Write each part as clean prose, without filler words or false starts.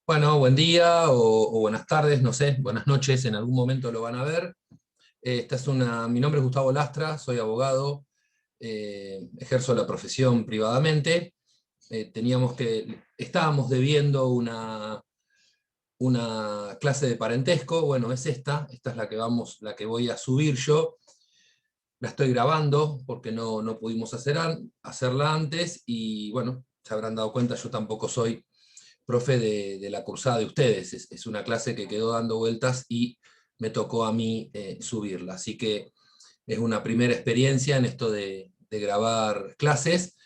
Bueno, buen día o buenas tardes, no sé, buenas noches, en algún momento lo van a ver. Mi nombre es Gustavo Lastra, soy abogado, ejerzo la profesión privadamente. Estábamos debiendo una clase de parentesco. Bueno, es esta es la que voy a subir yo. La estoy grabando porque no pudimos hacerla antes, y bueno, se habrán dado cuenta, yo tampoco soy profe de la cursada de ustedes. Es una clase que quedó dando vueltas y me tocó a mí subirla. Así que es una primera experiencia en esto de grabar clases.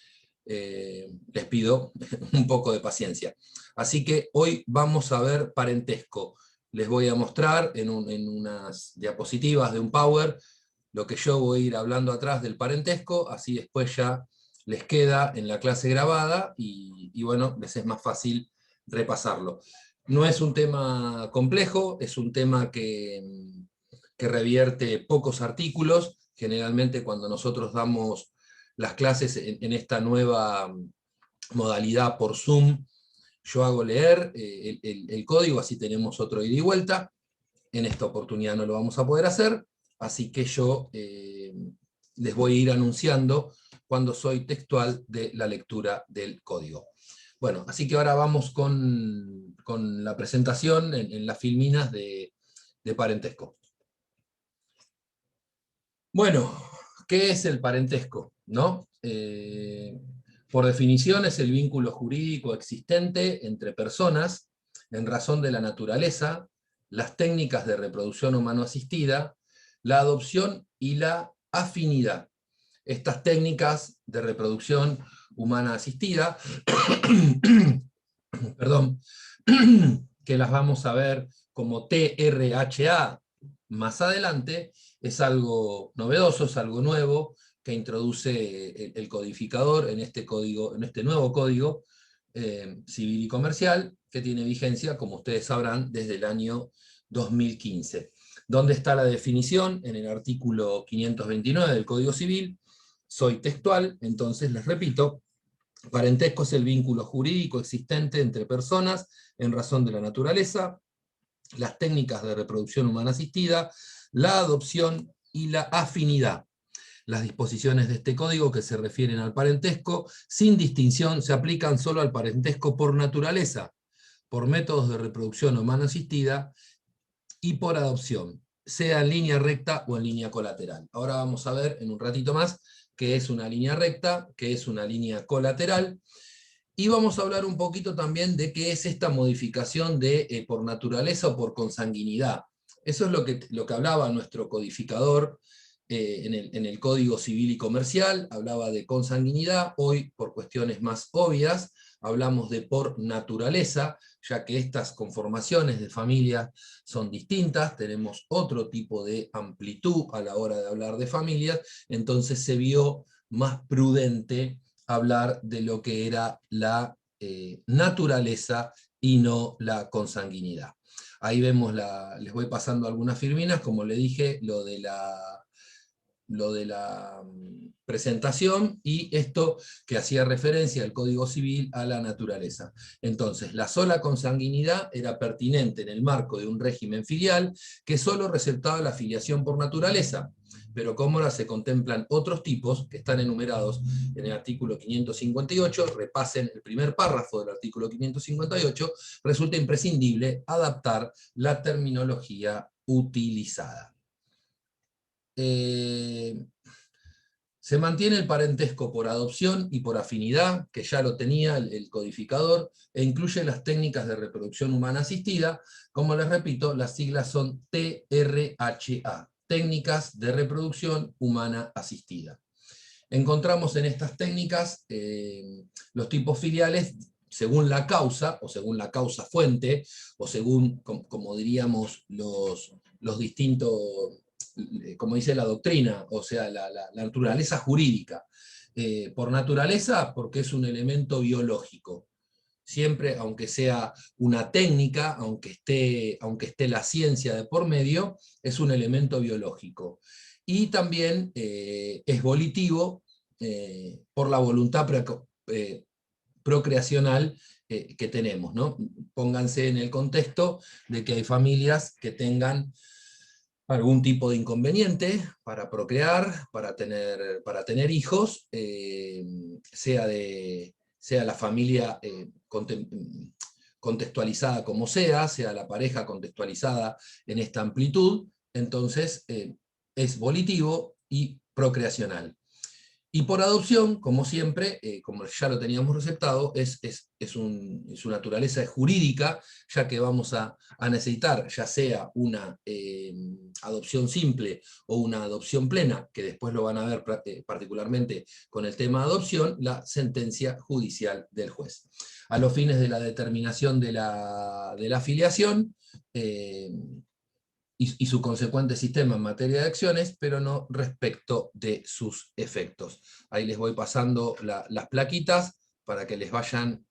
Les pido un poco de paciencia. Así que hoy vamos a ver parentesco. Les voy a mostrar en unas diapositivas de un Power lo que yo voy a ir hablando atrás del parentesco, así después ya les queda en la clase grabada y bueno, les es más fácil repasarlo. No es un tema complejo, es un tema que revierte pocos artículos. Generalmente cuando nosotros damos las clases en esta nueva modalidad por Zoom, yo hago leer el código, así tenemos otro ida y vuelta. En esta oportunidad no lo vamos a poder hacer, así que yo les voy a ir anunciando cuando soy textual de la lectura del código. Bueno, así que ahora vamos con la presentación en las filminas de parentesco. Bueno, ¿qué es el parentesco? ¿No? Por definición es el vínculo jurídico existente entre personas en razón de la naturaleza, las técnicas de reproducción humano asistida, la adopción y la afinidad. Estas técnicas de reproducción humana asistida, perdón, que las vamos a ver como TRHA más adelante, es algo novedoso, es algo nuevo que introduce el codificador en este código, en este nuevo código civil y comercial, que tiene vigencia, como ustedes sabrán, desde el año 2015. ¿Dónde está la definición? En el artículo 529 del Código Civil. Soy textual, entonces les repito: parentesco es el vínculo jurídico existente entre personas en razón de la naturaleza, las técnicas de reproducción humana asistida, la adopción y la afinidad. Las disposiciones de este código que se refieren al parentesco, sin distinción, se aplican solo al parentesco por naturaleza, por métodos de reproducción humana asistida y por adopción, sea en línea recta o en línea colateral. Ahora vamos a ver en un ratito más qué es una línea recta, qué es una línea colateral, y vamos a hablar un poquito también de qué es esta modificación de por naturaleza o por consanguinidad. Eso es lo que hablaba nuestro codificador en el Código Civil y Comercial, hablaba de consanguinidad. Hoy, por cuestiones más obvias, hablamos de por naturaleza, ya que estas conformaciones de familia son distintas, tenemos otro tipo de amplitud a la hora de hablar de familias, entonces se vio más prudente hablar de lo que era la naturaleza y no la consanguinidad. Ahí vemos, les voy pasando algunas filminas, como le dije, lo de la presentación, y esto que hacía referencia al Código Civil a la naturaleza. Entonces, la sola consanguinidad era pertinente en el marco de un régimen filial que solo receptaba la filiación por naturaleza, pero como ahora se contemplan otros tipos que están enumerados en el artículo 558, repasen el primer párrafo del artículo 558, resulta imprescindible adaptar la terminología utilizada. Se mantiene el parentesco por adopción y por afinidad, que ya lo tenía el codificador, e incluye las técnicas de reproducción humana asistida. Como les repito, las siglas son TRHA, técnicas de reproducción humana asistida. Encontramos en estas técnicas los tipos filiales según la causa, o según la causa fuente, o según, como diríamos, los distintos, como dice la doctrina, o sea, la naturaleza jurídica. Por naturaleza, porque es un elemento biológico. Siempre, aunque sea una técnica, aunque esté la ciencia de por medio, es un elemento biológico. Y también es volitivo por la voluntad procreacional que tenemos, ¿no? Pónganse en el contexto de que hay familias que tengan algún tipo de inconveniente para procrear, para tener hijos, sea la familia contextualizada como sea la pareja contextualizada en esta amplitud, entonces es volitivo y procreacional. Y por adopción, como siempre, como ya lo teníamos receptado, su naturaleza es jurídica, ya que vamos a necesitar, ya sea una adopción simple o una adopción plena, que después lo van a ver particularmente con el tema de adopción, la sentencia judicial del juez. A los fines de la determinación de la filiación, y su consecuente sistema en materia de acciones, pero no respecto de sus efectos. Ahí les voy pasando las plaquitas para que les vayan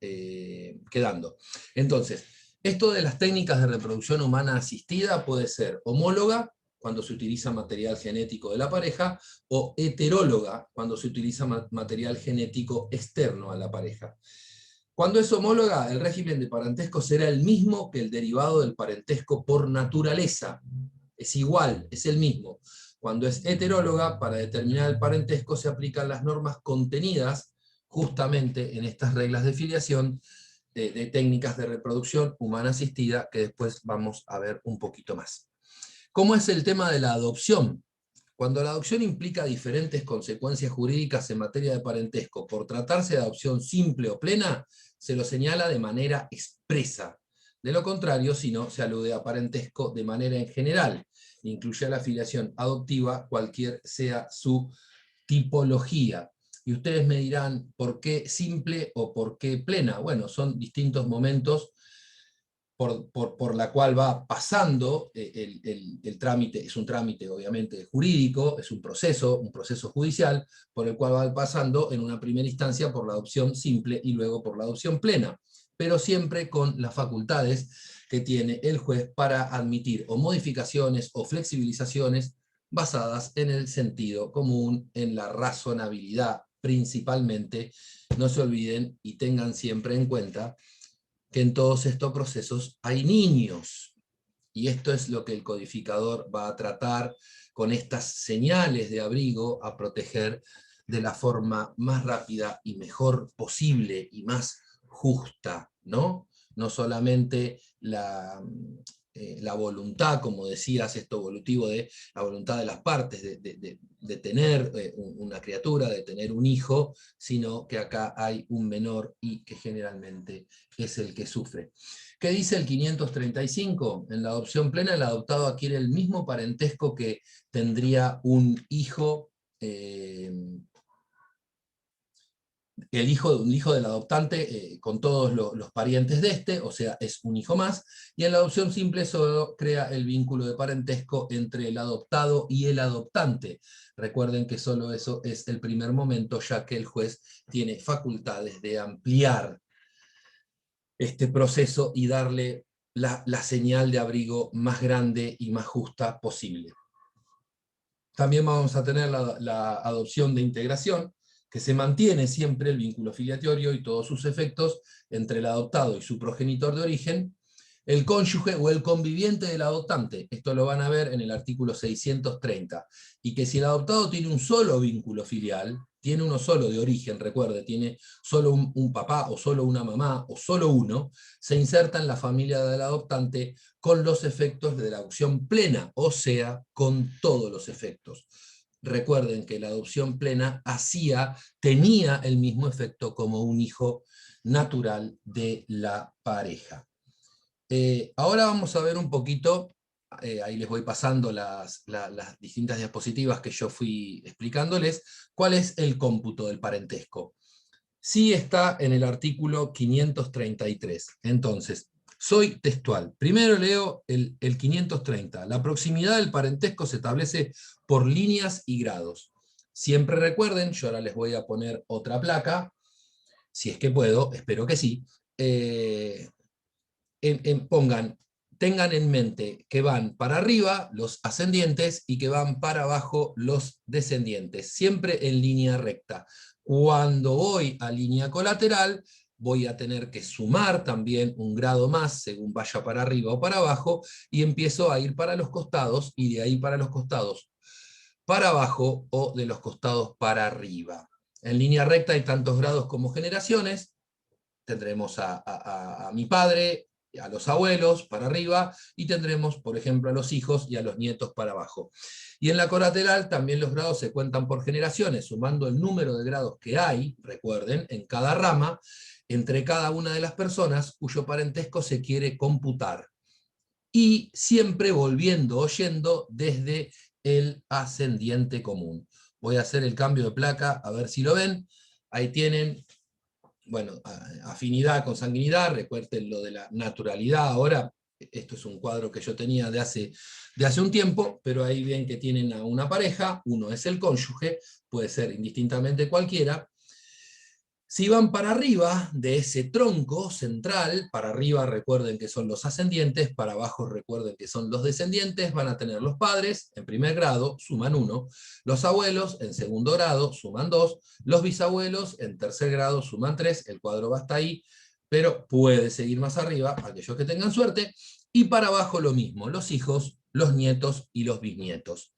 quedando. Entonces, esto de las técnicas de reproducción humana asistida puede ser homóloga, cuando se utiliza material genético de la pareja, o heteróloga, cuando se utiliza material genético externo a la pareja. Cuando es homóloga, el régimen de parentesco será el mismo que el derivado del parentesco por naturaleza. Es igual, es el mismo. Cuando es heteróloga, para determinar el parentesco se aplican las normas contenidas justamente en estas reglas de filiación de técnicas de reproducción humana asistida, que después vamos a ver un poquito más. ¿Cómo es el tema de la adopción? Cuando la adopción implica diferentes consecuencias jurídicas en materia de parentesco, por tratarse de adopción simple o plena, se lo señala de manera expresa. De lo contrario, si no, se alude a parentesco de manera en general. Incluye a la filiación adoptiva, cualquier sea su tipología. Y ustedes me dirán, ¿por qué simple o por qué plena? Bueno, son distintos momentos por la cual va pasando el trámite. Es un trámite obviamente jurídico, es un proceso judicial, por el cual va pasando en una primera instancia por la adopción simple y luego por la adopción plena, pero siempre con las facultades que tiene el juez para admitir o modificaciones o flexibilizaciones basadas en el sentido común, en la razonabilidad principalmente. No se olviden y tengan siempre en cuenta que en todos estos procesos hay niños, y esto es lo que el codificador va a tratar con estas señales de abrigo a proteger de la forma más rápida y mejor posible y más justa, ¿no? No solamente la voluntad, como decías, esto evolutivo de la voluntad de las partes de tener una criatura, de tener un hijo, sino que acá hay un menor y que generalmente es el que sufre. ¿Qué dice el 535? En la adopción plena, el adoptado adquiere el mismo parentesco que tendría un hijo, un hijo del adoptante con todos los parientes de este, o sea, es un hijo más, y en la adopción simple solo crea el vínculo de parentesco entre el adoptado y el adoptante. Recuerden que solo eso es el primer momento, ya que el juez tiene facultades de ampliar este proceso y darle la señal de abrigo más grande y más justa posible. También vamos a tener la adopción de integración, que se mantiene siempre el vínculo filiatorio y todos sus efectos entre el adoptado y su progenitor de origen, el cónyuge o el conviviente del adoptante. Esto lo van a ver en el artículo 630. Y que si el adoptado tiene un solo vínculo filial, tiene uno solo de origen, recuerde, tiene solo un papá o solo una mamá o solo uno, se inserta en la familia del adoptante con los efectos de la adopción plena, o sea, con todos los efectos. Recuerden que la adopción plena tenía el mismo efecto como un hijo natural de la pareja. Ahora vamos a ver un poquito, ahí les voy pasando las distintas diapositivas que yo fui explicándoles, cuál es el cómputo del parentesco. Sí está en el artículo 533. Entonces, soy textual. Primero leo el 530. La proximidad del parentesco se establece por líneas y grados. Siempre recuerden, yo ahora les voy a poner otra placa, si es que puedo, espero que sí. Tengan en mente que van para arriba los ascendientes y que van para abajo los descendientes, siempre en línea recta. Cuando voy a línea colateral, voy a tener que sumar también un grado más según vaya para arriba o para abajo, y empiezo a ir para los costados, y de ahí para los costados para abajo o de los costados para arriba. En línea recta hay tantos grados como generaciones. Tendremos a mi padre, a los abuelos para arriba, y tendremos, por ejemplo, a los hijos y a los nietos para abajo. Y en la colateral también los grados se cuentan por generaciones, sumando el número de grados que hay, recuerden, en cada rama, entre cada una de las personas cuyo parentesco se quiere computar. Y siempre volviendo o yendo desde el ascendiente común. Voy a hacer el cambio de placa, a ver si lo ven. Ahí tienen, bueno, afinidad, consanguinidad, recuerden lo de la naturalidad. Ahora, esto es un cuadro que yo tenía de hace un tiempo, pero ahí ven que tienen a una pareja, uno es el cónyuge, puede ser indistintamente cualquiera. Si van para arriba de ese tronco central, para arriba recuerden que son los ascendientes, para abajo recuerden que son los descendientes, van a tener los padres en primer grado, suman 1, los abuelos en segundo grado, suman 2, los bisabuelos en tercer grado, suman 3, el cuadro va hasta ahí, pero puede seguir más arriba, aquellos que tengan suerte, y para abajo lo mismo, los hijos, los nietos y los bisnietos.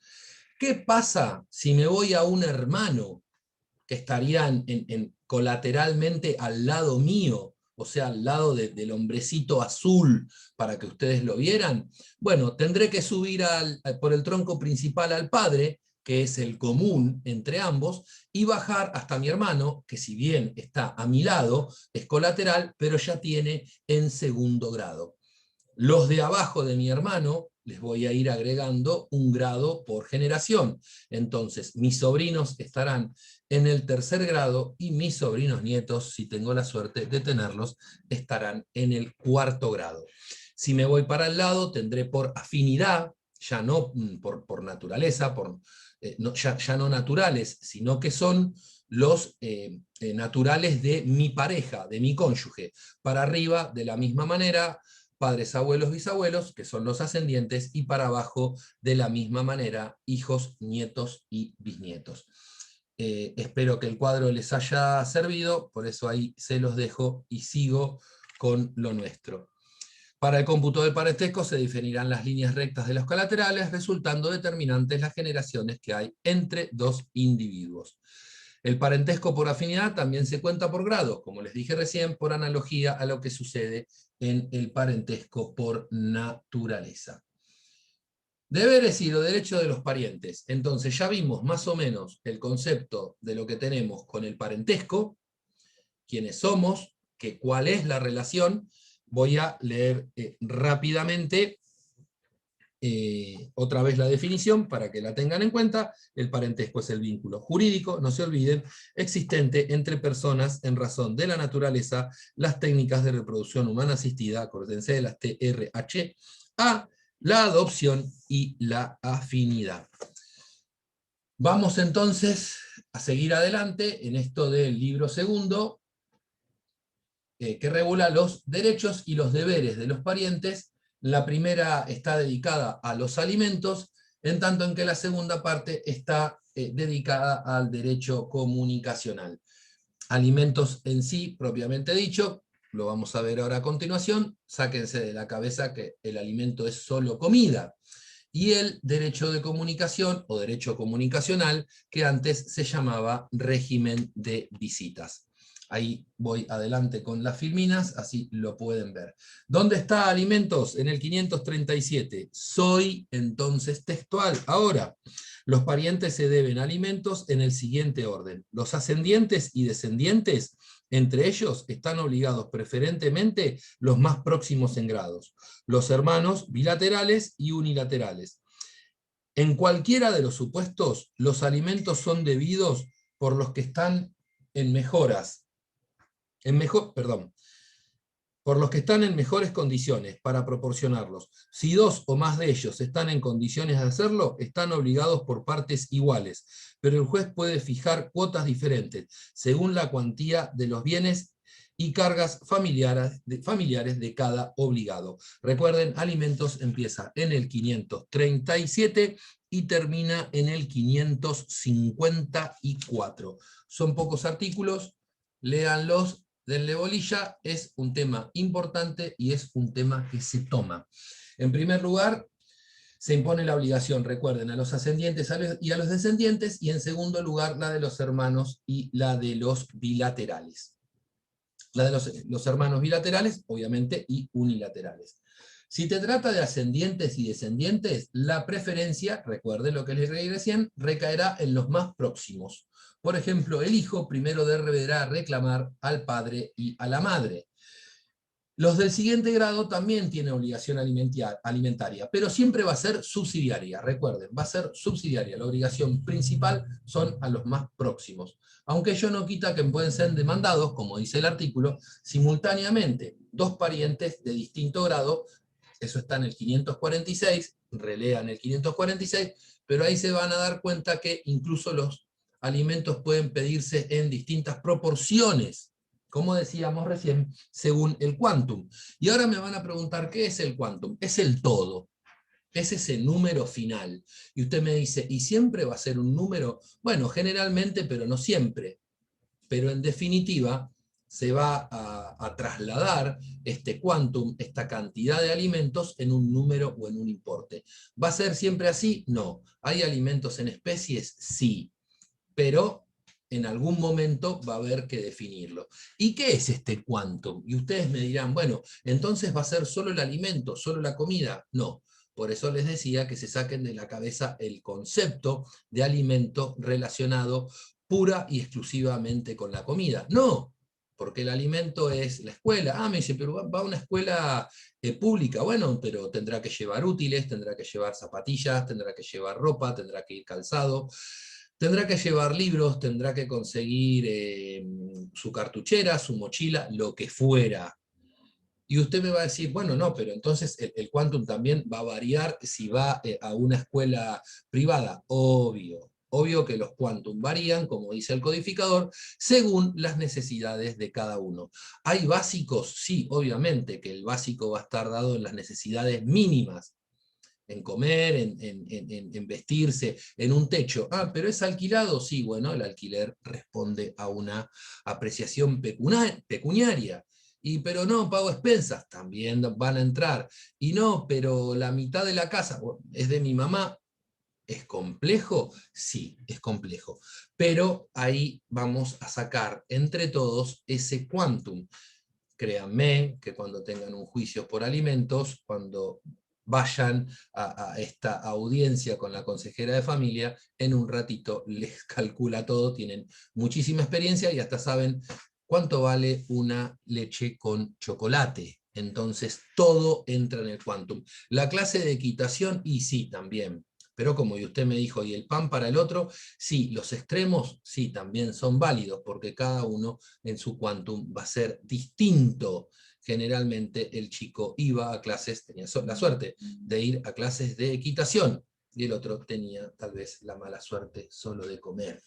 ¿Qué pasa si me voy a un hermano que estarían colateralmente al lado mío, o sea, al lado del hombrecito azul, para que ustedes lo vieran? Bueno, tendré que subir por el tronco principal al padre, que es el común entre ambos, y bajar hasta mi hermano, que si bien está a mi lado, es colateral, pero ya tiene en segundo grado. Los de abajo de mi hermano les voy a ir agregando un grado por generación. Entonces, mis sobrinos estarán en el tercer grado y mis sobrinos nietos, si tengo la suerte de tenerlos, estarán en el cuarto grado. Si me voy para el lado, tendré por afinidad, ya no por naturaleza, ya no naturales, sino que son los naturales de mi pareja, de mi cónyuge. Para arriba, de la misma manera, padres, abuelos, bisabuelos, que son los ascendientes, y para abajo, de la misma manera, hijos, nietos y bisnietos. Espero que el cuadro les haya servido, por eso ahí se los dejo y sigo con lo nuestro. Para el cómputo del parentesco se definirán las líneas rectas de los colaterales, resultando determinantes las generaciones que hay entre dos individuos. El parentesco por afinidad también se cuenta por grados, como les dije recién, por analogía a lo que sucede en el parentesco por naturaleza. Deberes y los derechos de los parientes. Entonces ya vimos más o menos el concepto de lo que tenemos con el parentesco, quiénes somos, cuál es la relación. Voy a leer rápidamente otra vez la definición para que la tengan en cuenta. El parentesco es el vínculo jurídico, no se olviden, existente entre personas en razón de la naturaleza, las técnicas de reproducción humana asistida, acuérdense de las TRH, la adopción y la afinidad. Vamos entonces a seguir adelante en esto del libro segundo, que regula los derechos y los deberes de los parientes. La primera está dedicada a los alimentos, en tanto en que la segunda parte está dedicada al derecho comunicacional. Alimentos en sí, propiamente dicho, lo vamos a ver ahora a continuación. Sáquense de la cabeza que el alimento es solo comida. Y el derecho de comunicación o derecho comunicacional, que antes se llamaba régimen de visitas. Ahí voy adelante con las filminas, así lo pueden ver. ¿Dónde está alimentos? En el 537. Soy entonces textual. Ahora, los parientes se deben alimentos en el siguiente orden. Los ascendientes y descendientes, entre ellos están obligados preferentemente los más próximos en grados. Los hermanos bilaterales y unilaterales. En cualquiera de los supuestos, los alimentos son debidos por los que están en por los que están en mejores condiciones para proporcionarlos. Si dos o más de ellos están en condiciones de hacerlo, están obligados por partes iguales, pero el juez puede fijar cuotas diferentes según la cuantía de los bienes y cargas familiares de cada obligado. Recuerden, alimentos empieza en el 537 y termina en el 554. Son pocos artículos, léanlos denle bolilla, es un tema importante y es un tema que se toma. En primer lugar, se impone la obligación, recuerden, a los ascendientes y a los descendientes, y en segundo lugar, la de los hermanos y la de los bilaterales. La de los hermanos bilaterales, obviamente, y unilaterales. Si te trata de ascendientes y descendientes, la preferencia, recuerden lo que les leí recién, recaerá en los más próximos. Por ejemplo, el hijo primero deberá reclamar al padre y a la madre. Los del siguiente grado también tienen obligación alimentaria, pero siempre va a ser subsidiaria, recuerden, va a ser subsidiaria. La obligación principal son a los más próximos. Aunque ello no quita que pueden ser demandados, como dice el artículo, simultáneamente dos parientes de distinto grado, eso está en el 546, relean el 546, pero ahí se van a dar cuenta que incluso los alimentos pueden pedirse en distintas proporciones, como decíamos recién, según el quantum. Y ahora me van a preguntar, ¿qué es el quantum? Es el todo, es ese número final. Y usted me dice, ¿y siempre va a ser un número? Bueno, generalmente, pero no siempre. Pero en definitiva, se va a trasladar este quantum, esta cantidad de alimentos, en un número o en un importe. ¿Va a ser siempre así? No. ¿Hay alimentos en especies? Sí. Pero en algún momento va a haber que definirlo. ¿Y qué es este quantum? Y ustedes me dirán, bueno, entonces va a ser solo el alimento, solo la comida. No, por eso les decía que se saquen de la cabeza el concepto de alimento relacionado pura y exclusivamente con la comida. No, porque el alimento es la escuela. Ah, me dice, pero va a una escuela pública. Bueno, pero tendrá que llevar útiles, tendrá que llevar zapatillas, tendrá que llevar ropa, tendrá que ir calzado. Tendrá que llevar libros, tendrá que conseguir su cartuchera, su mochila, lo que fuera. Y usted me va a decir, bueno, no, pero entonces el quantum también va a variar si va a una escuela privada. Obvio, obvio que los quantum varían, como dice el codificador, según las necesidades de cada uno. ¿Hay básicos? Sí, obviamente, que el básico va a estar dado en las necesidades mínimas, en comer, en vestirse, en un techo. Ah, pero es alquilado, sí, bueno, el alquiler responde a una apreciación pecuniaria. Y pero no, pago expensas, también van a entrar. Y no, pero la mitad de la casa es de mi mamá. ¿Es complejo? Sí, es complejo. Pero ahí vamos a sacar entre todos ese quantum. Créanme que cuando tengan un juicio por alimentos, cuando vayan a esta audiencia con la consejera de familia, en un ratito les calcula todo, tienen muchísima experiencia y hasta saben cuánto vale una leche con chocolate. Entonces todo entra en el quantum. La clase de equitación, y sí, también. Pero como usted me dijo, ¿y el pan para el otro? Sí, los extremos sí también son válidos, porque cada uno en su quantum va a ser distinto. Generalmente el chico iba a clases, tenía la suerte de ir a clases de equitación, y el otro tenía tal vez la mala suerte solo de comer.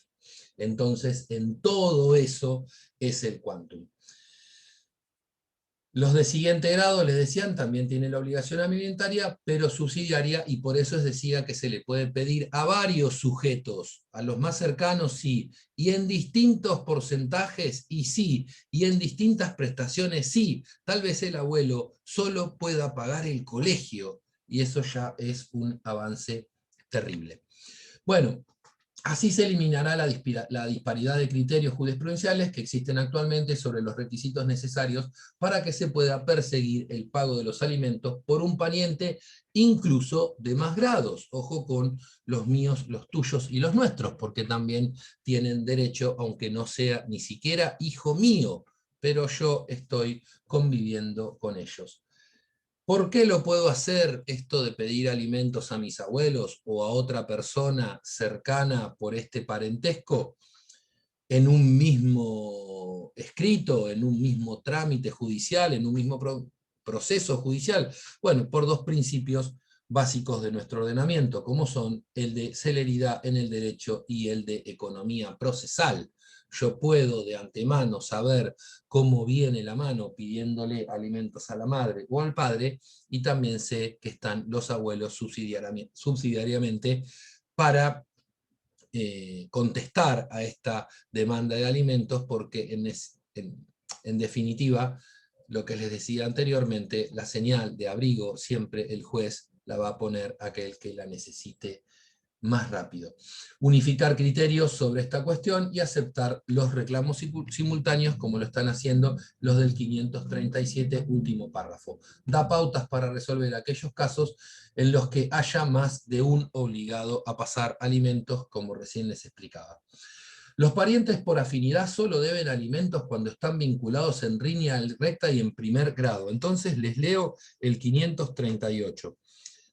Entonces, en todo eso es el quantum. Los de siguiente grado, les decían, también tienen la obligación alimentaria, pero subsidiaria, y por eso les decía que se le puede pedir a varios sujetos, a los más cercanos sí, y en distintos porcentajes y sí, y en distintas prestaciones sí. Tal vez el abuelo solo pueda pagar el colegio, y eso ya es un avance terrible. Bueno, así se eliminará la disparidad de criterios jurisprudenciales que existen actualmente sobre los requisitos necesarios para que se pueda perseguir el pago de los alimentos por un pariente incluso de más grados. Ojo con los míos, los tuyos y los nuestros, porque también tienen derecho, aunque no sea ni siquiera hijo mío, pero yo estoy conviviendo con ellos. ¿Por qué lo puedo hacer esto de pedir alimentos a mis abuelos o a otra persona cercana por este parentesco en un mismo escrito, en un mismo trámite judicial, en un mismo proceso judicial? Bueno, por dos principios básicos de nuestro ordenamiento, como son el de celeridad en el derecho y el de economía procesal. Yo puedo de antemano saber cómo viene la mano pidiéndole alimentos a la madre o al padre, y también sé que están los abuelos subsidiariamente para contestar a esta demanda de alimentos, porque En definitiva, lo que les decía anteriormente, la señal de abrigo siempre el juez la va a poner a aquel que la necesite más rápido. Unificar criterios sobre esta cuestión y aceptar los reclamos simultáneos como lo están haciendo los del 537, último párrafo. Da pautas para resolver aquellos casos en los que haya más de un obligado a pasar alimentos, como recién les explicaba. Los parientes por afinidad solo deben alimentos cuando están vinculados en línea recta y en primer grado. Entonces les leo el 538.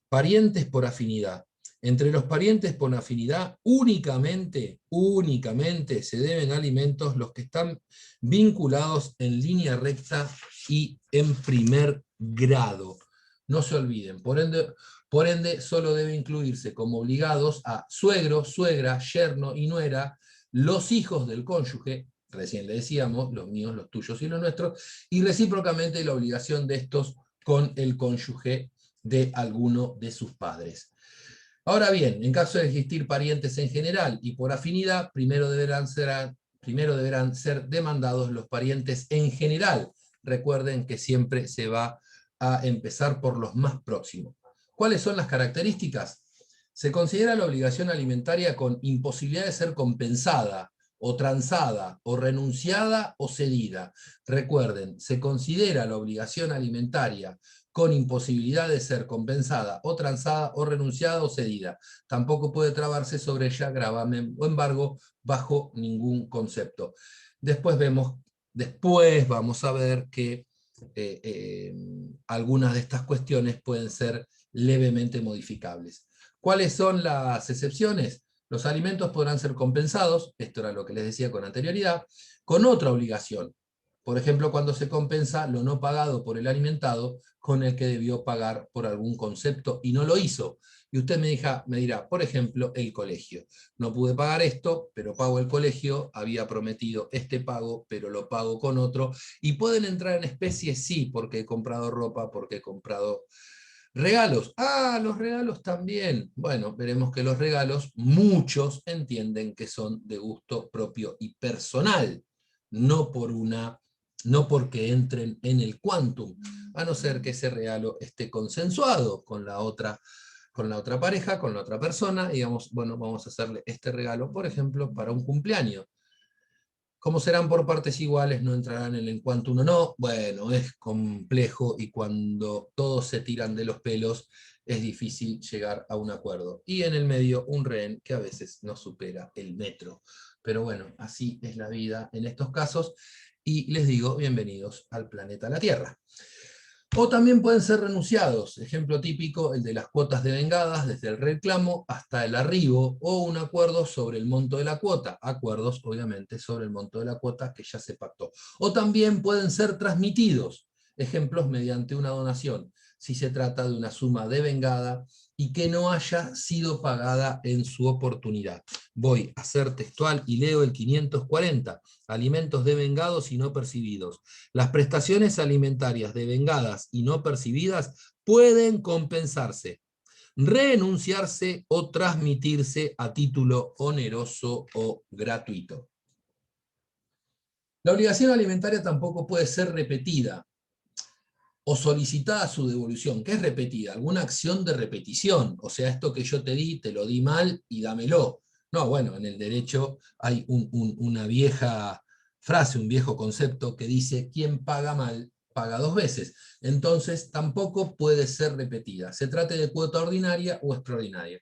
Parientes por afinidad. Entre los parientes por afinidad únicamente se deben alimentos los que están vinculados en línea recta y en primer grado. No se olviden, por ende solo debe incluirse como obligados a suegro, suegra, yerno y nuera, los hijos del cónyuge, recién le decíamos, los míos, los tuyos y los nuestros, y recíprocamente la obligación de estos con el cónyuge de alguno de sus padres. Ahora bien, en caso de existir parientes en general y por afinidad, primero deberán ser demandados los parientes en general. Recuerden que siempre se va a empezar por los más próximos. ¿Cuáles son las características? Se considera la obligación alimentaria con imposibilidad de ser compensada, o transada, o renunciada, o cedida. Recuerden, se considera la obligación alimentaria con imposibilidad de ser compensada, o transada, o renunciada, o cedida. Tampoco puede trabarse sobre ella gravamen o embargo bajo ningún concepto. Después vamos a ver que algunas de estas cuestiones pueden ser levemente modificables. ¿Cuáles son las excepciones? Los alimentos podrán ser compensados, esto era lo que les decía con anterioridad, con otra obligación. Por ejemplo, cuando se compensa lo no pagado por el alimentado con el que debió pagar por algún concepto y no lo hizo. Y usted me dirá, por ejemplo, el colegio. No pude pagar esto, pero pago el colegio, había prometido este pago, pero lo pago con otro. Y pueden entrar en especies, sí, porque he comprado ropa, porque he comprado regalos. Ah, los regalos también. Bueno, veremos que los regalos, muchos entienden que son de gusto propio y personal, no porque entren en el quantum, a no ser que ese regalo esté consensuado con la otra pareja, con la otra persona, y digamos, bueno, vamos a hacerle este regalo, por ejemplo, para un cumpleaños. ¿Cómo serán por partes iguales? ¿No entrarán en el quantum o no? Bueno, es complejo y cuando todos se tiran de los pelos es difícil llegar a un acuerdo. Y en el medio un rehén que a veces no supera el metro. Pero bueno, así es la vida en estos casos y les digo bienvenidos al planeta La Tierra. O también pueden ser renunciados, ejemplo típico, el de las cuotas devengadas, desde el reclamo hasta el arribo, o un acuerdo sobre el monto de la cuota, acuerdos obviamente sobre el monto de la cuota que ya se pactó. O también pueden ser transmitidos, ejemplos mediante una donación, si se trata de una suma devengada y que no haya sido pagada en su oportunidad. Voy a ser textual y leo el 540, alimentos devengados y no percibidos. Las prestaciones alimentarias devengadas y no percibidas pueden compensarse, renunciarse o transmitirse a título oneroso o gratuito. La obligación alimentaria tampoco puede ser repetida o solicitada su devolución. ¿Qué es repetida? Alguna acción de repetición, o sea, esto que yo te di, te lo di mal y dámelo. No, bueno, en el derecho hay una vieja frase, un viejo concepto que dice, quien paga mal, paga dos veces. Entonces, tampoco puede ser repetida. Se trate de cuota ordinaria o extraordinaria.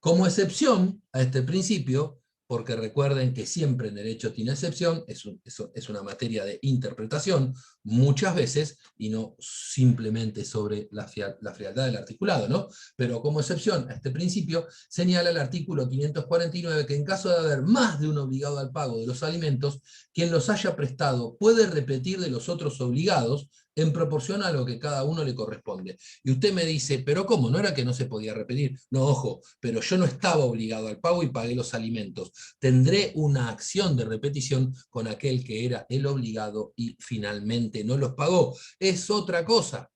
Como excepción a este principio, porque recuerden que siempre en derecho tiene excepción, es una materia de interpretación, muchas veces, y no simplemente sobre la frialdad del articulado, ¿no? Pero como excepción a este principio, señala el artículo 549 que en caso de haber más de un obligado al pago de los alimentos, quien los haya prestado puede repetir de los otros obligados en proporción a lo que cada uno le corresponde. Y usted me dice, ¿pero cómo? ¿No era que no se podía repetir? No, ojo, pero yo no estaba obligado al pago y pagué los alimentos. Tendré una acción de repetición con aquel que era el obligado y finalmente no los pagó. Es otra cosa.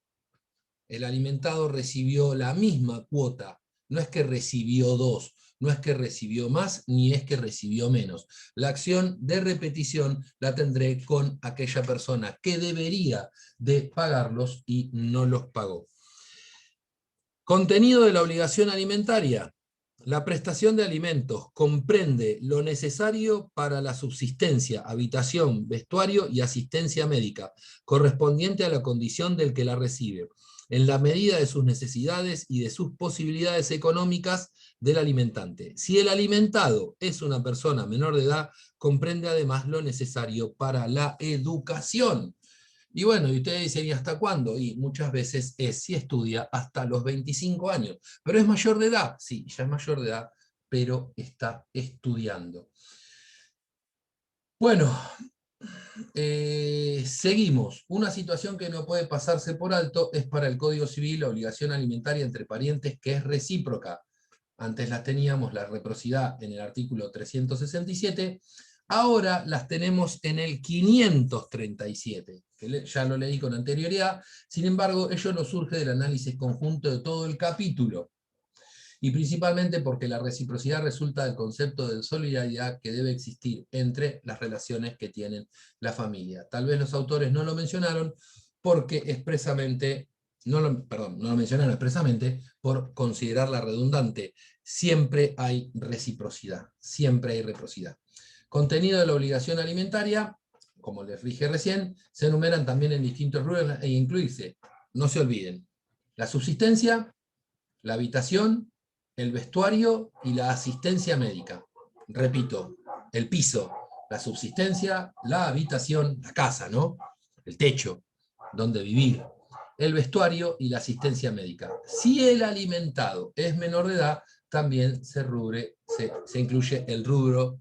El alimentado recibió la misma cuota, no es que recibió dos, no es que recibió más ni es que recibió menos. La acción de repetición la tendré con aquella persona que debería de pagarlos y no los pagó. Contenido de la obligación alimentaria. La prestación de alimentos comprende lo necesario para la subsistencia, habitación, vestuario y asistencia médica, correspondiente a la condición del que la recibe, en la medida de sus necesidades y de sus posibilidades económicas del alimentante. Si el alimentado es una persona menor de edad, comprende además lo necesario para la educación. Y bueno, y ustedes dicen, ¿y hasta cuándo? Y muchas veces es, si estudia, hasta los 25 años. ¿Pero es mayor de edad? Sí, ya es mayor de edad, pero está estudiando. Bueno, seguimos. Una situación que no puede pasarse por alto es para el Código Civil la obligación alimentaria entre parientes que es recíproca. Antes las teníamos, la reciprocidad, en el artículo 367, ahora las tenemos en el 537, que ya lo leí con anterioridad. Sin embargo, ello no surge del análisis conjunto de todo el capítulo, y principalmente porque la reciprocidad resulta del concepto de solidaridad que debe existir entre las relaciones que tienen la familia. Tal vez los autores no lo mencionaron porque expresamente, no lo mencionaron expresamente por considerarla redundante. Siempre hay reciprocidad, siempre hay reciprocidad. Contenido de la obligación alimentaria, como les dije recién, se enumeran también en distintos rubros e incluirse, no se olviden, la subsistencia, la habitación, el vestuario y la asistencia médica. Repito, el piso, la subsistencia, la habitación, la casa, ¿no? El techo, donde vivir, el vestuario y la asistencia médica. Si el alimentado es menor de edad, también se incluye el rubro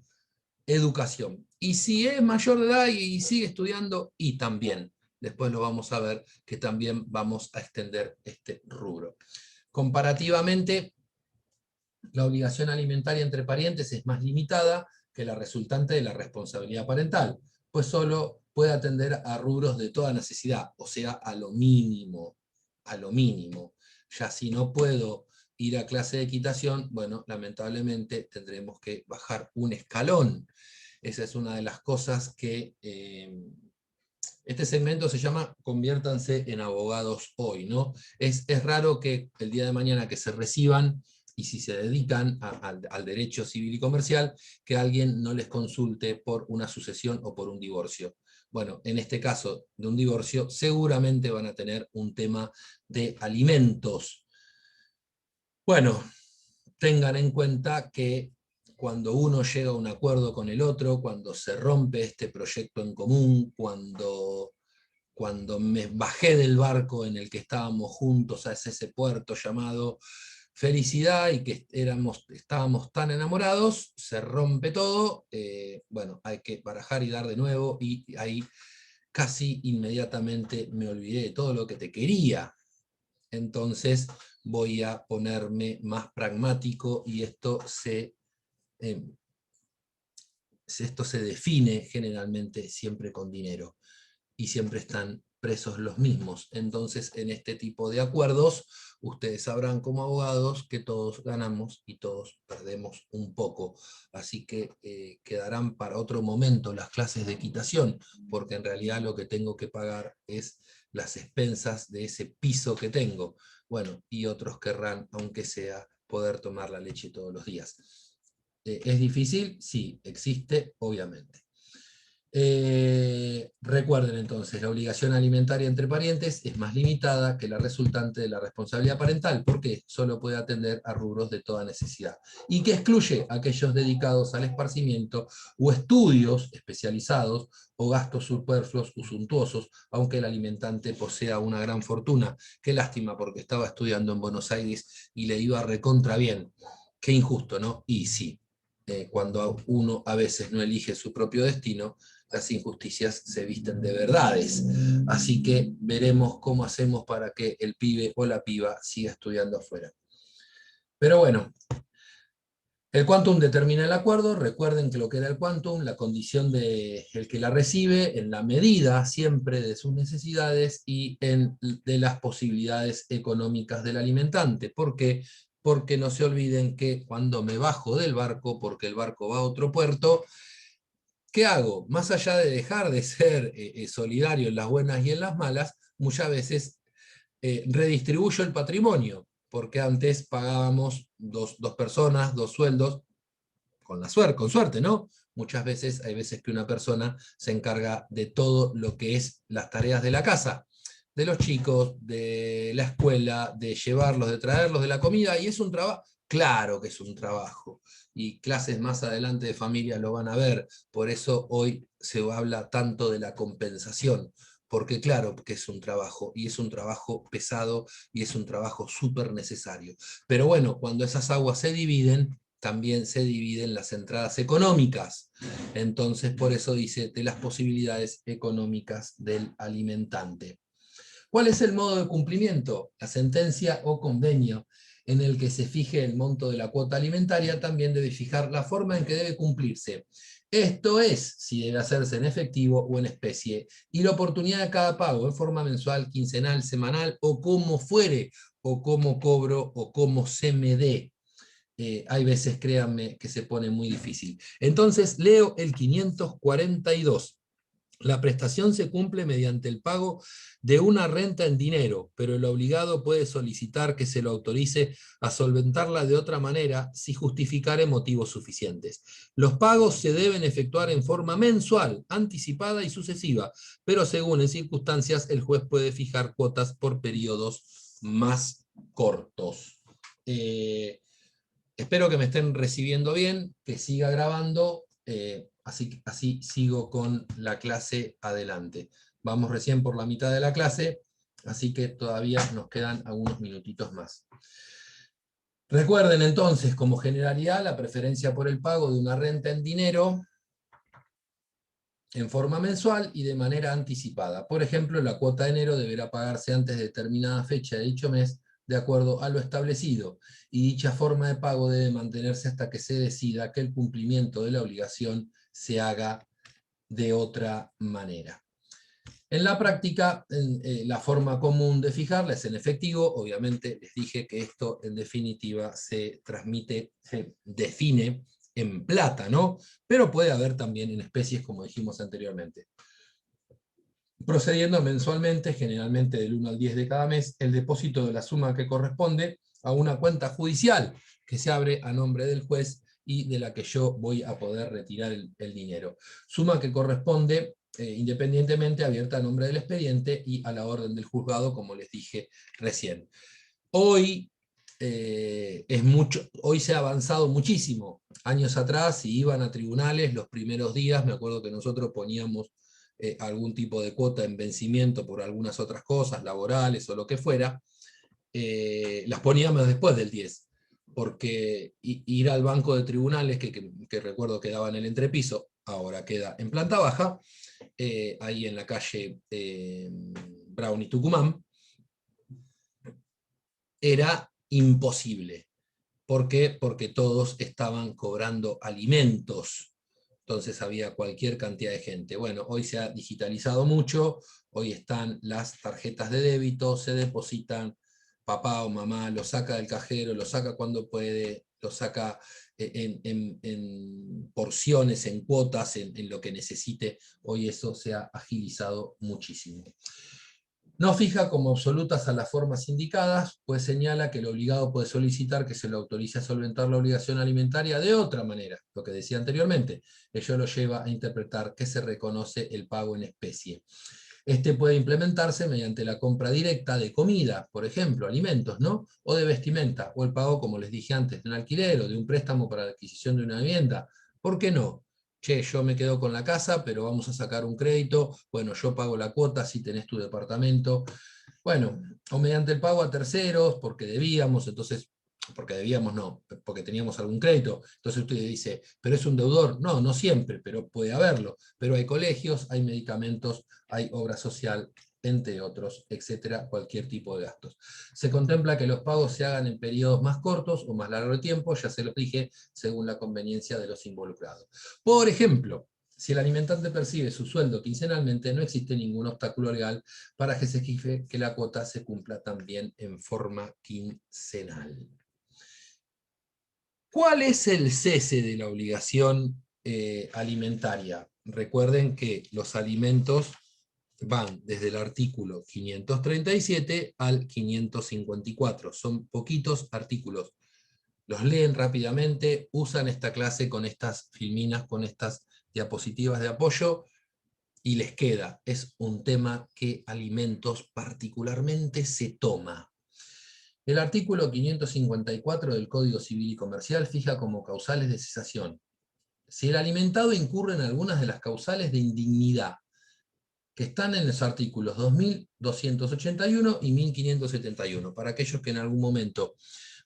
educación. Y si es mayor de edad y sigue estudiando, y también, después lo vamos a ver, que también vamos a extender este rubro. Comparativamente, la obligación alimentaria entre parientes es más limitada que la resultante de la responsabilidad parental, pues solo puede atender a rubros de toda necesidad, o sea, a lo mínimo, a lo mínimo. Ya si no puedo ir a clase de equitación, bueno, lamentablemente tendremos que bajar un escalón. Esa es una de las cosas que... este segmento se llama Conviértanse en abogados hoy, ¿no? Es raro que el día de mañana que se reciban y si se dedican al derecho civil y comercial, que alguien no les consulte por una sucesión o por un divorcio. Bueno, en este caso de un divorcio, seguramente van a tener un tema de alimentos. Bueno, tengan en cuenta que cuando uno llega a un acuerdo con el otro, cuando se rompe este proyecto en común, cuando me bajé del barco en el que estábamos juntos a ese puerto llamado felicidad y que estábamos tan enamorados, se rompe todo, bueno, hay que barajar y dar de nuevo, y ahí casi inmediatamente me olvidé de todo lo que te quería. Entonces voy a ponerme más pragmático y esto se define generalmente siempre con dinero, y siempre están presos los mismos. Entonces, en este tipo de acuerdos, ustedes sabrán como abogados que todos ganamos y todos perdemos un poco. Así que quedarán para otro momento las clases de equitación, porque en realidad lo que tengo que pagar es las expensas de ese piso que tengo. Bueno, y otros querrán, aunque sea, poder tomar la leche todos los días. ¿Es difícil? Sí, existe, obviamente. Recuerden entonces, la obligación alimentaria entre parientes es más limitada que la resultante de la responsabilidad parental, porque solo puede atender a rubros de toda necesidad, y que excluye a aquellos dedicados al esparcimiento o estudios especializados o gastos superfluos o suntuosos, aunque el alimentante posea una gran fortuna. Qué lástima, porque estaba estudiando en Buenos Aires y le iba recontra bien. Qué injusto, ¿no? Y sí, cuando uno a veces no elige su propio destino, las injusticias se visten de verdades. Así que veremos cómo hacemos para que el pibe o la piba siga estudiando afuera. Pero bueno, el quantum determina el acuerdo. Recuerden que lo que era el quantum, la condición del que la recibe, en la medida siempre de sus necesidades y de las posibilidades económicas del alimentante. ¿Por qué? porque no se olviden que cuando me bajo del barco, porque el barco va a otro puerto, ¿qué hago? Más allá de dejar de ser solidario en las buenas y en las malas, muchas veces redistribuyo el patrimonio, porque antes pagábamos dos personas, dos sueldos, con suerte, ¿no? Muchas veces hay veces que una persona se encarga de todo lo que es las tareas de la casa, de los chicos, de la escuela, de llevarlos, de traerlos, de la comida, y es un trabajo, claro que es un trabajo, y clases más adelante de familia lo van a ver, por eso hoy se habla tanto de la compensación, porque claro que es un trabajo, y es un trabajo pesado, y es un trabajo súper necesario. Pero bueno, cuando esas aguas se dividen, también se dividen las entradas económicas. Entonces, por eso dice de las posibilidades económicas del alimentante. ¿Cuál es el modo de cumplimiento? La sentencia o convenio en el que se fije el monto de la cuota alimentaria también debe fijar la forma en que debe cumplirse. Esto es, si debe hacerse en efectivo o en especie, y la oportunidad de cada pago en forma mensual, quincenal, semanal, o como fuere, o como cobro, o como se me dé. Hay veces, créanme, que se pone muy difícil. Entonces, leo el 542. La prestación se cumple mediante el pago de una renta en dinero, pero el obligado puede solicitar que se lo autorice a solventarla de otra manera si justificare motivos suficientes. Los pagos se deben efectuar en forma mensual, anticipada y sucesiva, pero según en circunstancias el juez puede fijar cuotas por periodos más cortos. Espero que me estén recibiendo bien, que siga grabando, así sigo con la clase adelante. Vamos recién por la mitad de la clase, así que todavía nos quedan algunos minutitos más. Recuerden entonces, como generalidad, la preferencia por el pago de una renta en dinero en forma mensual y de manera anticipada. Por ejemplo, la cuota de enero deberá pagarse antes de determinada fecha de dicho mes, de acuerdo a lo establecido, y dicha forma de pago debe mantenerse hasta que se decida que el cumplimiento de la obligación se haga de otra manera. En la práctica, la forma común de fijarla es en efectivo. Obviamente les dije que esto en definitiva se transmite, se define en plata, ¿no? Pero puede haber también en especies, como dijimos anteriormente. Procediendo mensualmente, generalmente del 1 al 10 de cada mes, el depósito de la suma que corresponde a una cuenta judicial que se abre a nombre del juez y de la que yo voy a poder retirar el dinero. Suma que corresponde independientemente abierta a nombre del expediente y a la orden del juzgado, como les dije recién. Hoy, hoy se ha avanzado muchísimo. Años atrás, si iban a tribunales, los primeros días, me acuerdo que nosotros poníamos algún tipo de cuota en vencimiento por algunas otras cosas, laborales o lo que fuera, las poníamos después del 10, porque ir al banco de tribunales, que recuerdo quedaba en el entrepiso, ahora queda en planta baja, ahí en la calle Brown y Tucumán, era imposible. ¿Por qué? Porque todos estaban cobrando alimentos. Entonces había cualquier cantidad de gente. Bueno, hoy se ha digitalizado mucho, hoy están las tarjetas de débito, se depositan, papá o mamá lo saca del cajero, lo saca cuando puede, lo saca en porciones, en cuotas, en lo que necesite. Hoy eso se ha agilizado muchísimo. No fija como absolutas a las formas indicadas, pues señala que el obligado puede solicitar que se le autorice a solventar la obligación alimentaria de otra manera, lo que decía anteriormente. Ello lo lleva a interpretar que se reconoce el pago en especie. Este puede implementarse mediante la compra directa de comida, por ejemplo, alimentos, ¿no? O de vestimenta, o el pago, como les dije antes, de un alquiler o de un préstamo para la adquisición de una vivienda. ¿Por qué no? Che, yo me quedo con la casa, pero vamos a sacar un crédito, bueno, yo pago la cuota si tenés tu departamento. Bueno, o mediante el pago a terceros, porque debíamos, entonces, porque debíamos no, porque teníamos algún crédito. Entonces usted dice, pero es un deudor. No, no siempre, pero puede haberlo. Pero hay colegios, hay medicamentos, hay obra social, entre otros, etcétera, cualquier tipo de gastos. Se contempla que los pagos se hagan en periodos más cortos o más largos de tiempo, ya se los dije, según la conveniencia de los involucrados. Por ejemplo, si el alimentante percibe su sueldo quincenalmente, no existe ningún obstáculo legal para que se fije que la cuota se cumpla también en forma quincenal. ¿Cuál es el cese de la obligación alimentaria? Recuerden que los alimentos van desde el artículo 537 al 554. Son poquitos artículos. Los leen rápidamente, usan esta clase con estas filminas, con estas diapositivas de apoyo, y les queda. Es un tema que alimentos particularmente se toma. El artículo 554 del Código Civil y Comercial fija como causales de cesación: si el alimentado incurre en algunas de las causales de indignidad, que están en los artículos 2281 y 1571. Para aquellos que en algún momento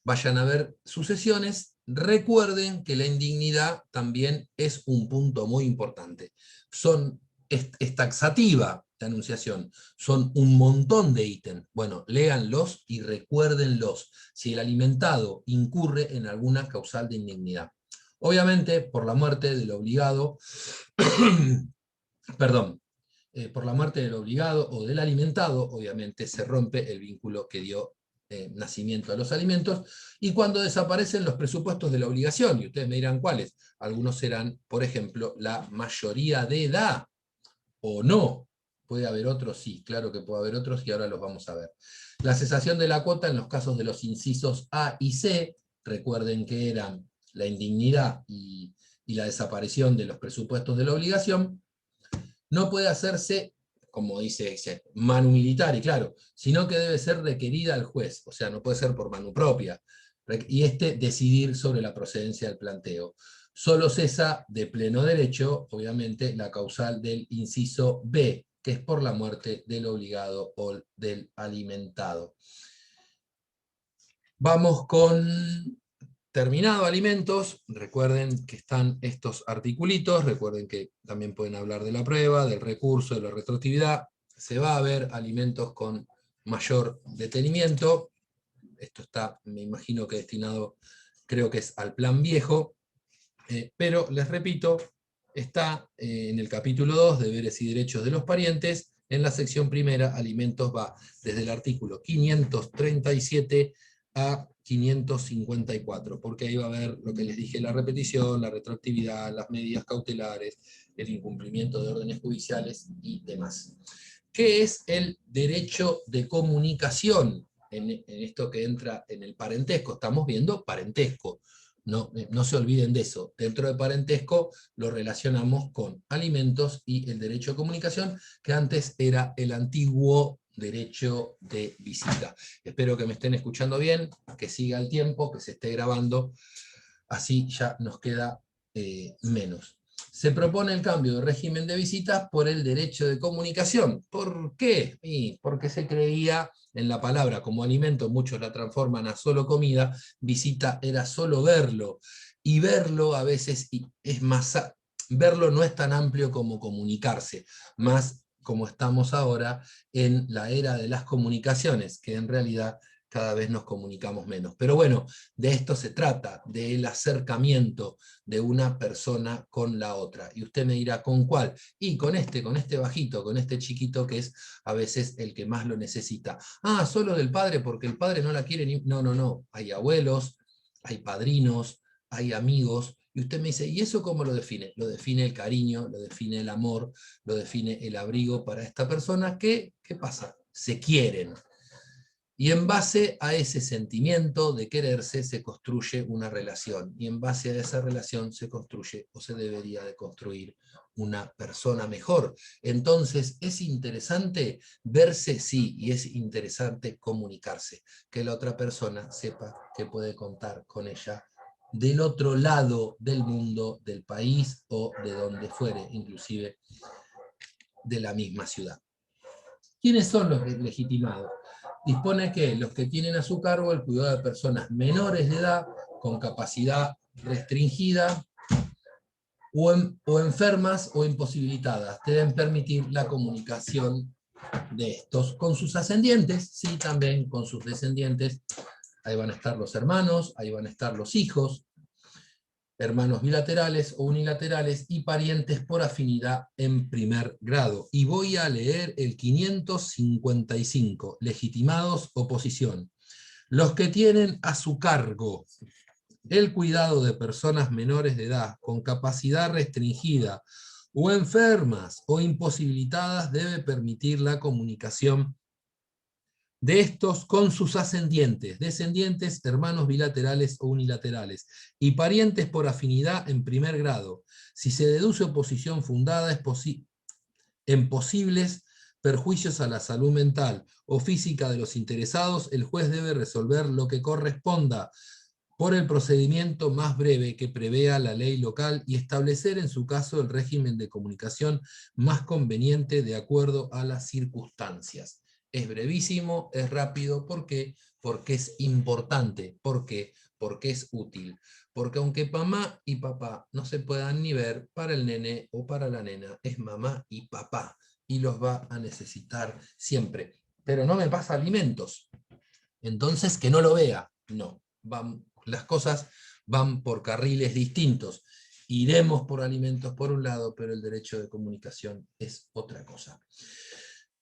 vayan a ver sucesiones, recuerden que la indignidad también es un punto muy importante. Es taxativa la enunciación, son un montón de ítems. Bueno, léanlos y recuérdenlos, si el alimentado incurre en alguna causal de indignidad. Obviamente, por la muerte del obligado, perdón, por la muerte del obligado o del alimentado, obviamente se rompe el vínculo que dio nacimiento a los alimentos, y cuando desaparecen los presupuestos de la obligación, y ustedes me dirán cuáles, algunos serán, por ejemplo, la mayoría de edad, o no. Puede haber otros, sí, claro que puede haber otros, y ahora los vamos a ver. La cesación de la cuota en los casos de los incisos A y C, recuerden que eran la indignidad y la desaparición de los presupuestos de la obligación, no puede hacerse, como dice manu militar, y claro, sino que debe ser requerida al juez, o sea, no puede ser por manu propia, y decidir sobre la procedencia del planteo. Solo cesa de pleno derecho, obviamente, la causal del inciso B, que es por la muerte del obligado o del alimentado. Vamos con terminado alimentos. Recuerden que están estos articulitos, recuerden que también pueden hablar de la prueba, del recurso, de la retroactividad. Se va a ver alimentos con mayor detenimiento. Esto está, me imagino que destinado, creo que es al plan viejo, pero les repito, está en el capítulo 2, deberes y derechos de los parientes. En la sección primera, alimentos, va desde el artículo 537 a 554, porque ahí va a haber lo que les dije, la repetición, la retroactividad, las medidas cautelares, el incumplimiento de órdenes judiciales y demás. ¿Qué es el derecho de comunicación? En esto que entra en el parentesco, estamos viendo parentesco. No se olviden de eso. Dentro de parentesco lo relacionamos con alimentos y el derecho de comunicación, que antes era el antiguo derecho de visita. Espero que me estén escuchando bien, que siga el tiempo, que se esté grabando, así ya nos queda menos. Se propone el cambio de régimen de visitas por el derecho de comunicación. ¿Por qué? Porque se creía en la palabra como alimento, muchos la transforman a solo comida, visita era solo verlo, y verlo a veces es más, verlo no es tan amplio como comunicarse, más como estamos ahora en la era de las comunicaciones, que en realidad cada vez nos comunicamos menos. Pero bueno, de esto se trata, del acercamiento de una persona con la otra. Y usted me dirá, ¿con cuál? Y con este bajito, con este chiquito que es a veces el que más lo necesita. Ah, solo del padre porque el padre no la quiere ni... No, no, no. Hay abuelos, hay padrinos, hay amigos. Y usted me dice, ¿y eso cómo lo define? Lo define el cariño, lo define el amor, lo define el abrigo para esta persona que, ¿qué pasa? Se quieren. Y en base a ese sentimiento de quererse se construye una relación. Y en base a esa relación se construye o se debería de construir una persona mejor. Entonces es interesante verse, sí, y es interesante comunicarse. Que la otra persona sepa que puede contar con ella del otro lado del mundo, del país o de donde fuere, inclusive de la misma ciudad. ¿Quiénes son los legitimados? Dispone que los que tienen a su cargo el cuidado de personas menores de edad, con capacidad restringida, o enfermas o imposibilitadas, deben permitir la comunicación de estos con sus ascendientes, sí, también con sus descendientes. Ahí van a estar los hermanos, ahí van a estar los hijos, hermanos bilaterales o unilaterales y parientes por afinidad en primer grado. Y voy a leer el 555, legitimados oposición. Los que tienen a su cargo el cuidado de personas menores de edad con capacidad restringida o enfermas o imposibilitadas debe permitir la comunicación de estos con sus ascendientes, descendientes, hermanos bilaterales o unilaterales, y parientes por afinidad en primer grado. Si se deduce oposición fundada en posibles perjuicios a la salud mental o física de los interesados, el juez debe resolver lo que corresponda por el procedimiento más breve que prevea la ley local y establecer en su caso el régimen de comunicación más conveniente de acuerdo a las circunstancias. Es brevísimo, es rápido, ¿por qué? Porque es importante, ¿por qué? Porque es útil. Porque aunque mamá y papá no se puedan ni ver, para el nene o para la nena es mamá y papá, y los va a necesitar siempre. Pero no me pasa alimentos, entonces que no lo vea, no. Las cosas van por carriles distintos. Iremos por alimentos por un lado, pero el derecho de comunicación es otra cosa.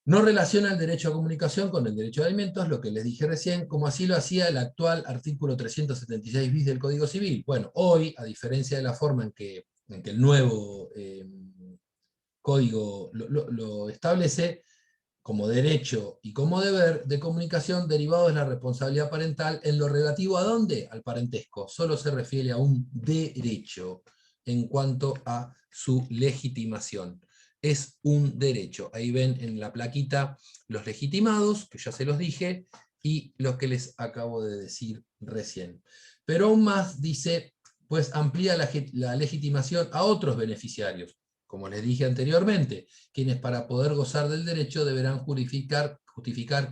No relaciona el derecho a comunicación con el derecho a alimentos, lo que les dije recién, como así lo hacía el actual artículo 376 bis del Código Civil. Bueno, hoy, a diferencia de la forma en que el nuevo código lo establece, como derecho y como deber de comunicación derivado de la responsabilidad parental, en lo relativo ¿a dónde? Al parentesco. Solo se refiere a un derecho en cuanto a su legitimación. Es un derecho. Ahí ven en la plaquita los legitimados, que ya se los dije, y los que les acabo de decir recién. Pero aún más dice, pues amplía la legitimación a otros beneficiarios. Como les dije anteriormente, quienes para poder gozar del derecho deberán justificar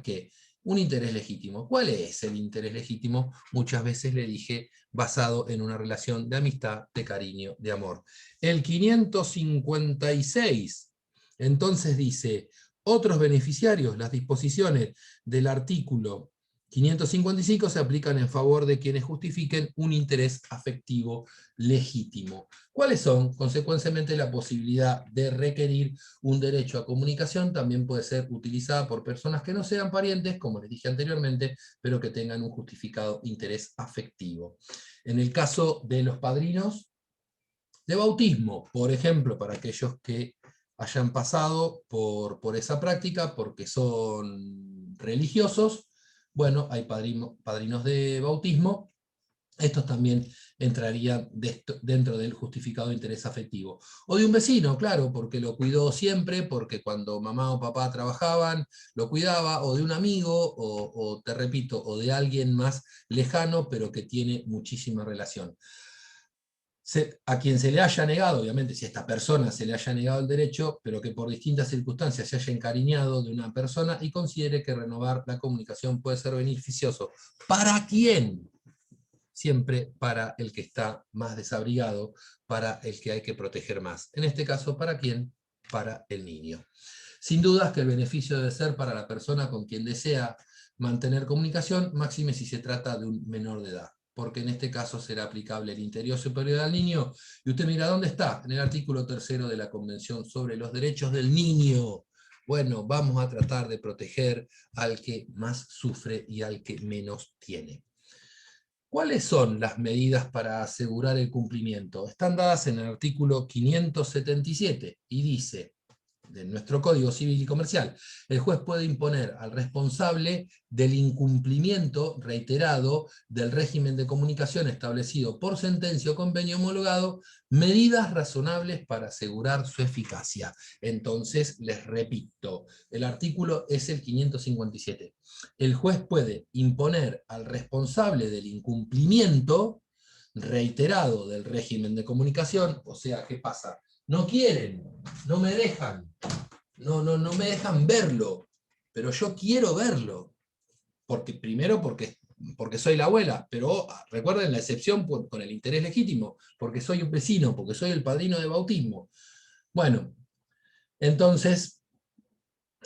que un interés legítimo. ¿Cuál es el interés legítimo? Muchas veces le dije, basado en una relación de amistad, de cariño, de amor. El 556, entonces dice, otros beneficiarios, las disposiciones del artículo 555 se aplican en favor de quienes justifiquen un interés afectivo legítimo. ¿Cuáles son? Consecuentemente, la posibilidad de requerir un derecho a comunicación también puede ser utilizada por personas que no sean parientes, como les dije anteriormente, pero que tengan un justificado interés afectivo. En el caso de los padrinos de bautismo, por ejemplo, para aquellos que hayan pasado por esa práctica, porque son religiosos, bueno, hay padrinos de bautismo. Estos también entrarían dentro del justificado interés afectivo. O de un vecino, claro, porque lo cuidó siempre, porque cuando mamá o papá trabajaban, lo cuidaba, o de un amigo, o te repito, o de alguien más lejano, pero que tiene muchísima relación. A quien se le haya negado, obviamente, si a esta persona se le haya negado el derecho, pero que por distintas circunstancias se haya encariñado de una persona y considere que renovar la comunicación puede ser beneficioso. ¿Para quién? Siempre para el que está más desabrigado, para el que hay que proteger más. En este caso, ¿para quién? Para el niño. Sin dudas que el beneficio debe ser para la persona con quien desea mantener comunicación, máxime si se trata de un menor de edad, porque en este caso será aplicable el interés superior al niño. Y usted mira, ¿dónde está? En el artículo 3 de la Convención sobre los Derechos del Niño. Bueno, vamos a tratar de proteger al que más sufre y al que menos tiene. ¿Cuáles son las medidas para asegurar el cumplimiento? Están dadas en el artículo 577 y dice, de nuestro Código Civil y Comercial, el juez puede imponer al responsable del incumplimiento reiterado del régimen de comunicación establecido por sentencia o convenio homologado medidas razonables para asegurar su eficacia. Entonces, les repito, el artículo es el 557. El juez puede imponer al responsable del incumplimiento reiterado del régimen de comunicación, o sea, ¿qué pasa? No quieren, no me dejan, no me dejan verlo, pero yo quiero verlo, primero porque soy la abuela, pero recuerden la excepción con el interés legítimo, porque soy un vecino, porque soy el padrino de bautismo. Bueno, entonces,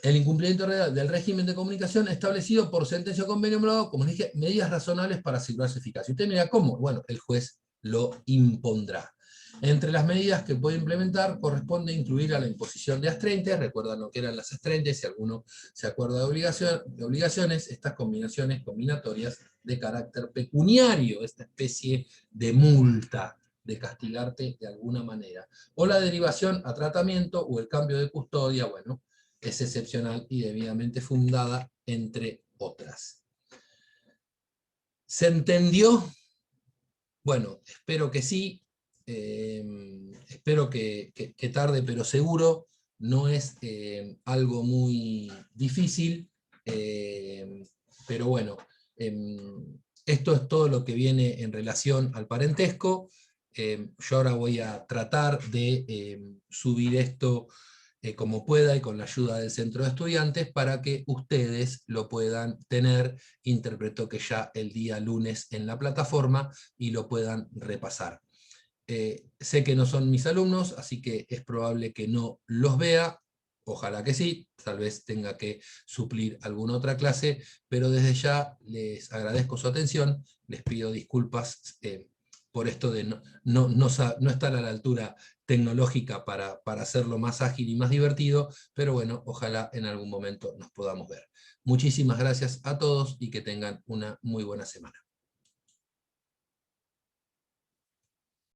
el incumplimiento del régimen de comunicación establecido por sentencia o convenio homologado, como les dije, medidas razonables para asegurar su eficacia. Usted mira cómo, bueno, el juez lo impondrá. Entre las medidas que puede implementar corresponde incluir a la imposición de astrentes. Recuerdan lo que eran las astrentes, si alguno se acuerda de obligaciones, estas combinatorias de carácter pecuniario, esta especie de multa, de castigarte de alguna manera. O la derivación a tratamiento o el cambio de custodia, bueno, es excepcional y debidamente fundada, entre otras. ¿Se entendió? Bueno, espero que sí. Espero que tarde, pero seguro. No es algo muy difícil, pero bueno, esto es todo lo que viene en relación al parentesco. Yo ahora voy a tratar de subir esto como pueda y con la ayuda del centro de estudiantes para que ustedes lo puedan tener. Interpreto que ya el día lunes en la plataforma y lo puedan repasar. Sé que no son mis alumnos, así que es probable que no los vea. Ojalá que sí, tal vez tenga que suplir alguna otra clase, pero desde ya les agradezco su atención, les pido disculpas por esto de no estar a la altura tecnológica para hacerlo más ágil y más divertido, pero bueno, ojalá en algún momento nos podamos ver. Muchísimas gracias a todos y que tengan una muy buena semana.